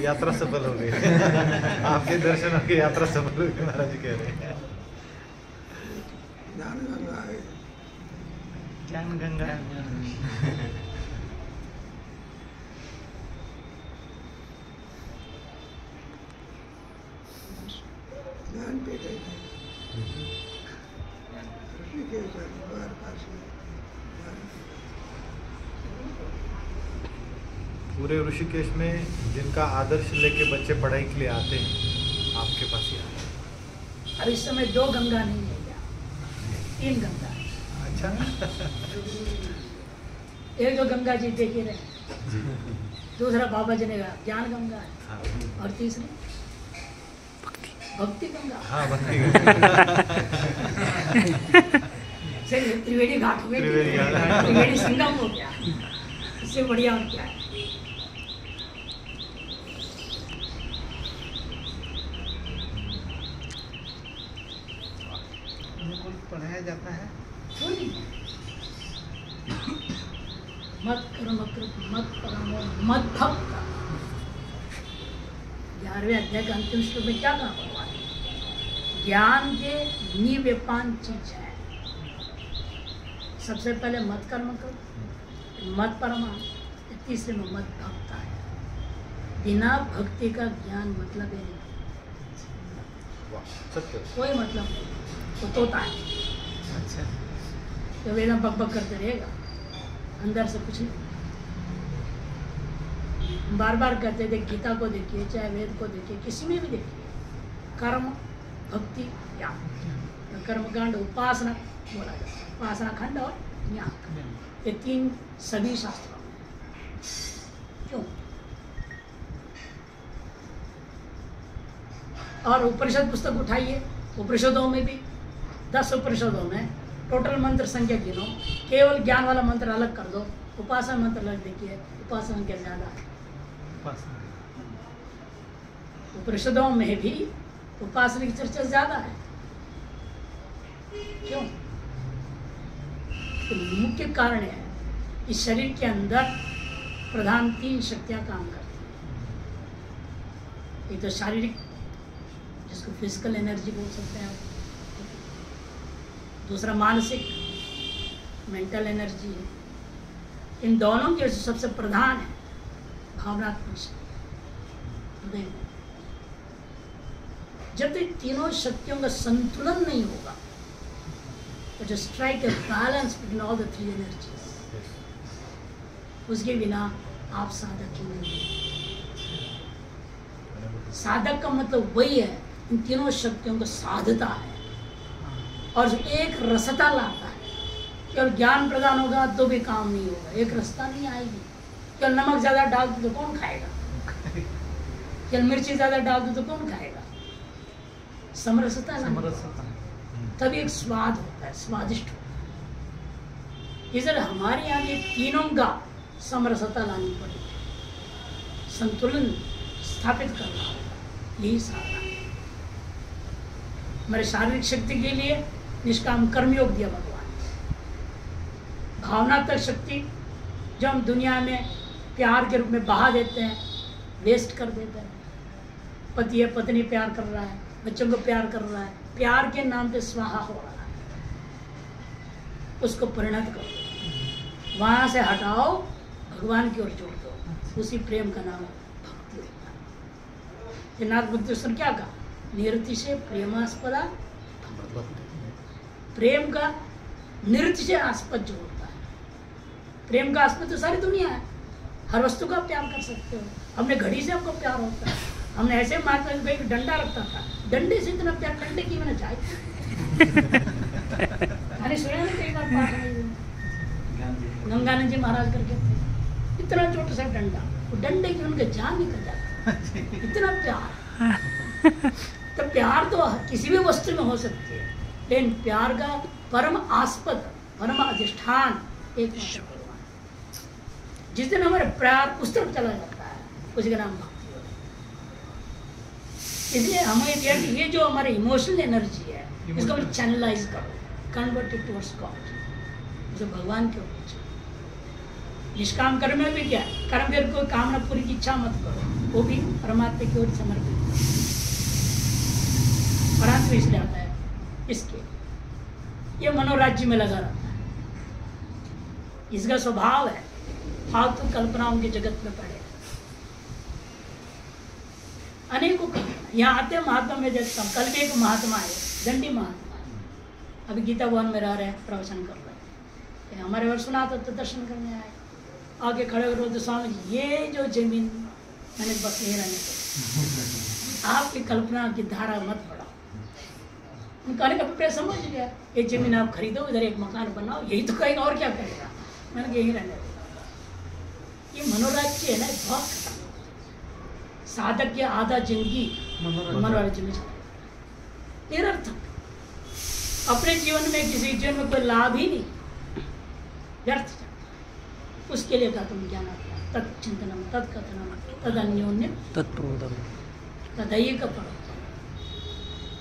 यात्रा सफल हो गई। आपके दर्शनों की यात्रा सफल हो गई, महाराज जी कह रहे हैं। ज्ञान गंगा है। ज्ञान गंगा। ज्ञान पे गए थे ऋषिकेश हरिद्वार काशी। पूरे ऋषिकेश में जिनका आदर्श लेके बच्चे पढ़ाई के लिए आते हैं, आपके पास ही आते हैं। अब इस समय 2 गंगा नहीं है क्या, 3 गंगा है। अच्छा। एक जो गंगा जी देख ही रहे, दूसरा बाबा जी ने कहा ज्ञान गंगा है, हाँ। और तीसरी भक्ति गंगा। हाँ, भक्ति गंगा। त्रिवेणी घाट हो गया, त्रिवेणी घाट। त्रिवेणी संगम हो गया, इससे बढ़िया और क्या है। पढ़ाया जाता है मत कर्म मत परमो मत भक्त। 11वें अध्याय के अंतिम श्लोक में क्या कहा भगवान? ज्ञान के निव्यपान चीज है। सबसे पहले मत कर्म करो, मत परमा, तीसरे में मत भक्ता है। बिना भक्ति का ज्ञान मतलब ही नहीं, सत्य। कोई मतलब नहीं, वो तोता है। अच्छा। तो वेदम बक बक करते रहेगा, अंदर से कुछ नहीं। बार बार कहते थे, गीता को देखिए, चाहे वेद को देखिए, किसी में भी देखिए, कर्म भक्ति ज्ञान। तो कर्मकांड उपासना बोला जाता है, उपासना खंड और ज्ञान, ये 3 सभी शास्त्रों में। क्यों? और उपनिषद पुस्तक उठाइए, उपनिषदों में भी 10 उपनिषदों में टोटल मंत्र संख्या गिनो, केवल ज्ञान वाला मंत्र अलग कर दो, उपासना मंत्र अलग देखिए, उपासना क्या ज्यादा है। उपनिषदों में भी उपासना की चर्चा ज्यादा है। क्यों? तो मुख्य कारण है, इस शरीर के अंदर प्रधान 3 शक्तियां काम करती हैं। एक तो शारीरिक, जिसको फिजिकल एनर्जी बोल सकते हैं, दूसरा मानसिक, मेंटल एनर्जी है। इन दोनों के सबसे प्रधान है भावनात्मक शक्ति, हृदय। जब तक तीनों शक्तियों का संतुलन नहीं होगा, तो जो strike a balance between all the 3 energies, उसके बिना आप साधक ही नहीं हैं। साधक का मतलब वही है, इन तीनों शक्तियों को साधता है और जो एक रसता लाता है। केवल ज्ञान प्रदान होगा तो भी काम नहीं होगा, एक रसता नहीं आएगी। केवल नमक ज्यादा डाल दो तो कौन खाएगा, केवल मिर्ची ज्यादा डाल दो तो कौन खाएगा। समरसता तभी एक स्वाद होता है, स्वादिष्ट होता है। इधर हमारे यहाँ ये तीनों का समरसता लानी पड़ेगी, संतुलन स्थापित करना होगा, यही साधना है। हमारे शारीरिक शक्ति के लिए निष्काम कर्मयोग दिया भगवान ने। भावनात्मक शक्ति जो हम दुनिया में प्यार के रूप में बहा देते हैं, वेस्ट कर देते हैं। पति है, पत्नी प्यार कर रहा है, बच्चों को प्यार कर रहा है, प्यार के नाम पे स्वाहा हो रहा है, उसको परिणत करो, वहां से हटाओ, भगवान की ओर जोड़ दो। उसी प्रेम का नाम भक्ति होता है। नाथ बुद्धेश्वर क्या कहा? निरति से प्रेमास्पदा, प्रेम का निरति से आस्पद जो होता है। प्रेम का आस्पद तो सारी दुनिया है, हर वस्तु का प्यार कर सकते हो। हमने घड़ी से हमको प्यार होता है, हमने ऐसे मारता है, एक डंडा रखता था, डंडे से इतना प्यार, डंडे की मैंने चाहे मैंने सुना ना कई बार पाठ में, गंगानंद जी महाराज करके थे, इतना छोटा सा डंडा, वो डंडे की उनके जान निकल जाता, इतना प्यार। तो प्यार तो किसी भी वस्तु में हो सकती है, लेकिन प्यार का परम आस्पद, परम अधिष्ठान एक भगवान। जिस दिन हमारे प्यार उस तरफ चला जाता है, उसी का नाम भक्ति होता है। इसलिए हमें ये जो हमारी इमोशनल एनर्जी है, इसको हम चैनलाइज करो, कन्वर्ट इट टुवर्ड्स गॉड, जो भगवान के ऊपर। निष्काम कर्म में भी क्या है? कर्म कर कोई कामना पूरी की इच्छा मत करो, वो भी परमात्मा की ओर समर्पित है। और अंत में इसलिए आता है इसके ये मनोराज्य में लगा रहता है, इसका स्वभाव है फालतू कल्पनाओं के जगत में पड़े। अनेकों यहाँ आते महात्मा में देखता हूँ, कल भी एक महात्मा है, दंडी महात्मा है, अभी गीता भवन में रह रहे हैं, प्रवचन कर रहे हैं। हमारे घर सुना तो दर्शन करने आए, आगे खड़े हो तो स्वामी जी ये जो जमीन मैंने बस यही रहने को, आपकी कल्पना की धारा मत बढ़ाओ। उनका अभिप्राय समझ गया, ये जमीन आप खरीदो, इधर एक मकान बनाओ, यही तो कहेगा और क्या करेगा। मैंने यही रहने दो। ये मनोराज्य है ना, बहुत खतरनाक। साधक की आधा जिंदगी मनोराज्य में चला, निरर्थक। अपने जीवन में किसी जीवन में कोई लाभ ही नहीं, व्यर्थ जाता। उसके लिए कहा तुम ज्ञान तत्चिंतनम तत्कथनम तदन्योन्य तत्प्रोदम तदैक परो।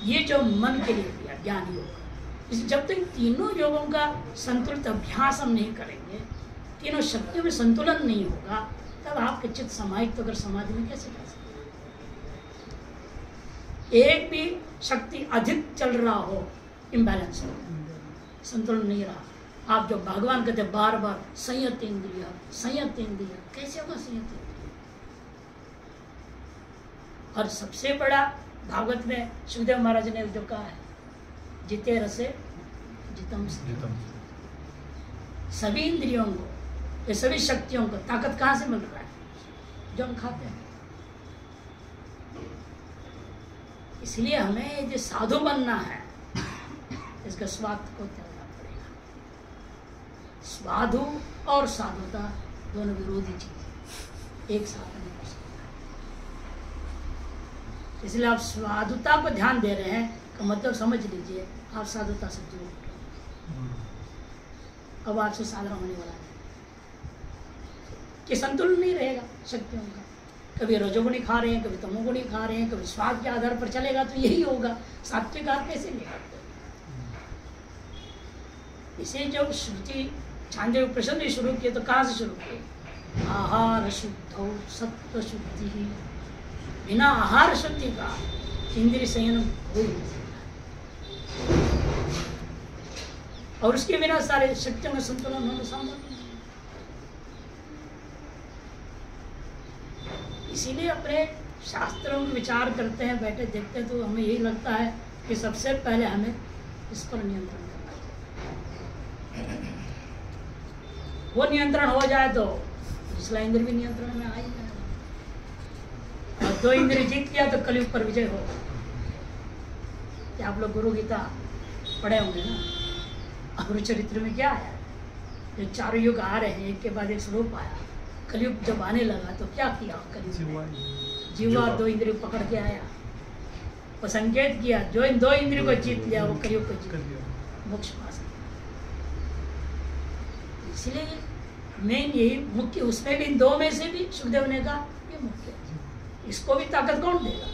ये जो मन के लिए दिया ज्ञान योग, जब तक तीनों योगों का संतुलित अभ्यास हम नहीं करेंगे, तीनों शक्तियों में संतुलन नहीं होगा, तब आपके चित्त समाहित तो अगर समाधि में कैसे जा सकते। एक भी शक्ति अधिक चल रहा हो, इम्बैलेंस हो, संतुलन नहीं रहा। आप जो भगवान कहते बार बार संयत इंद्रिय, संयत इंद्रिय, कैसे होगा संयत इंद्रिय। और सबसे बड़ा भागवत में सुखदेव महाराज ने जो कहा है, जिते रसे जितम से। सभी इंद्रियों को, ये सभी शक्तियों को ताकत कहाँ से मिल रहा है? जो हम खाते हैं। इसलिए हमें जो साधु बनना है, इसका स्वार्थ को त्यागना पड़ेगा। स्वाधु और साधुता दोनों विरोधी चीज, एक साथ नहीं हो सकता। इसलिए आप साधुता को ध्यान दे रहे हैं का मतलब समझ लीजिए आप साधुता से दूर, अब आपसे साधना होने वाला है कि संतुलन नहीं रहेगा शक्तियों का। कभी रजोगुणी खा रहे हैं, कभी तमोगुणी खा रहे हैं, कभी स्वाद के आधार पर चलेगा तो यही होगा। सात्विक आहार कैसे निकालते? इसे जब श्रुति छांदोग्य उपनिषद ने शुरू किए तो कहाँ से शुरू किए? आहार शुद्धो सत्व शुद्धि, बिना आहार शुद्धि का इंद्रिय संयम हो ही नहीं सकता, और उसके बिना सारे शक्तियों में संतुलन होना संभव नहीं। इसीलिए अपने शास्त्रों में विचार करते हैं, बैठे देखते हैं, तो हमें यही लगता है कि सबसे पहले हमें इस पर नियंत्रण करना चाहिए। वो नियंत्रण हो जाए तो दूसरा इंद्र भी नियंत्रण में आ ही जाएगा। और दो इंद्र जीत लिया तो कलयुग पर विजय हो। आप लोग गुरु गीता पढ़े होंगे ना, गुरु चरित्र में क्या आया? जो चारों युग आ रहे हैं, एक के बाद एक स्वरूप आया। कलयुग जब आने लगा तो क्या किया कलयुग ने? जीवा दो इंद्रिय पकड़ के आया, वो संकेत किया, जो इन दो इंद्रिय को जीत लिया वो कलयुग को जीत लिया, मोक्ष पा सकता। इसलिए मेन यही मुख्य, उसमें भी इन दो में से भी सुखदेव ने कहा ये मुख्य है। इसको भी ताकत कौन देगा?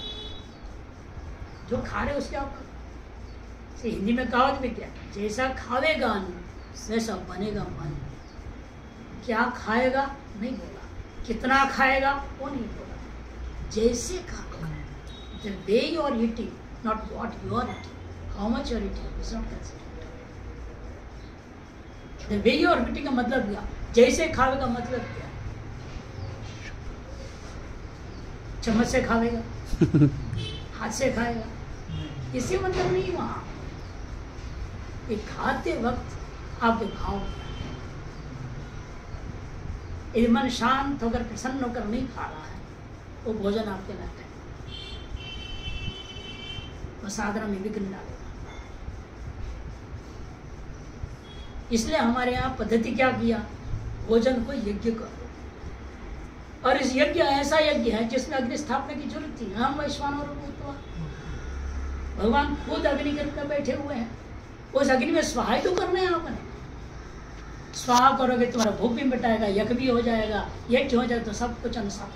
जो खा रहे उसके आप। हिंदी में कहावत भी क्या, जैसा खावेगा अन्न वैसा बनेगा मन। क्या खाएगा नहीं बोला, कितना खाएगा वो नहीं बोला, जैसे खाएगा। The way you are eating, not what you are eating, how much you are eating is not considered. The way you are eating का मतलब क्या? जैसे खावेगा मतलब क्या? चम्मच से खावेगा, हाथ से खाएगा, इससे मतलब नहीं। वहाँ ये खाते वक्त आपके भाव, यदि मन शांत होकर प्रसन्न होकर नहीं खा रहा है, वो भोजन आपके लायक है, वो साधना में विघ्न डालेगा। इसलिए हमारे यहाँ पद्धति क्या किया, भोजन को यज्ञ करो। और इस यज्ञ ऐसा यज्ञ है जिसमें अग्नि स्थापना की जरूरत थी। हम वैश्वानर भूत्वा, भगवान खुद अग्नि के रूप में बैठे हुए हैं। उस अग्नि में स्वाहा तो करना है आपने। स्वाहा करोगे तुम्हारा भूख भी मिटाएगा, यज्ञ भी हो जाएगा, यज्ञ हो जाए तो सब कुछ अनुसार।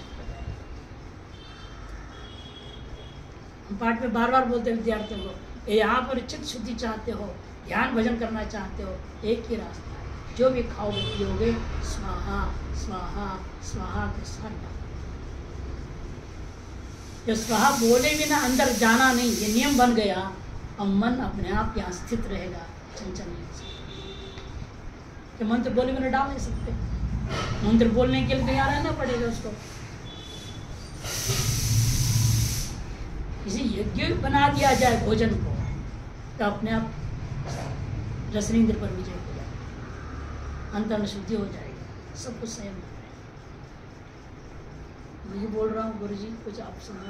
हम पाठ में बार बार बोलते हैं विद्यार्थियों को, यहाँ पर चित्त शुद्धि चाहते हो, ध्यान भजन करना चाहते हो, एक ही रास्ता है, जो भी खाओगे पियोगे स्वाहा स्वाहा स्वाहा के साथ। जब स्वाहा बोले बिना अंदर जाना नहीं, ये नियम बन गया, अब मन अपने आप यहाँ स्थित रहेगा, चंचल नहीं हो सकता। कि मंत्र बोले बिना डाल नहीं सकते, मंत्र बोलने के लिए यहाँ रहना पड़ेगा उसको। किसी यज्ञ बना दिया जाए भोजन को तो अपने आप रसनेंद्र पर विजय हो जाएगा, अंतर्न शुद्धि हो जाएगी, सब कुछ संयम हो जाएगा। मैं ये बोल रहा हूँ गुरु जी, कुछ आप सुनो।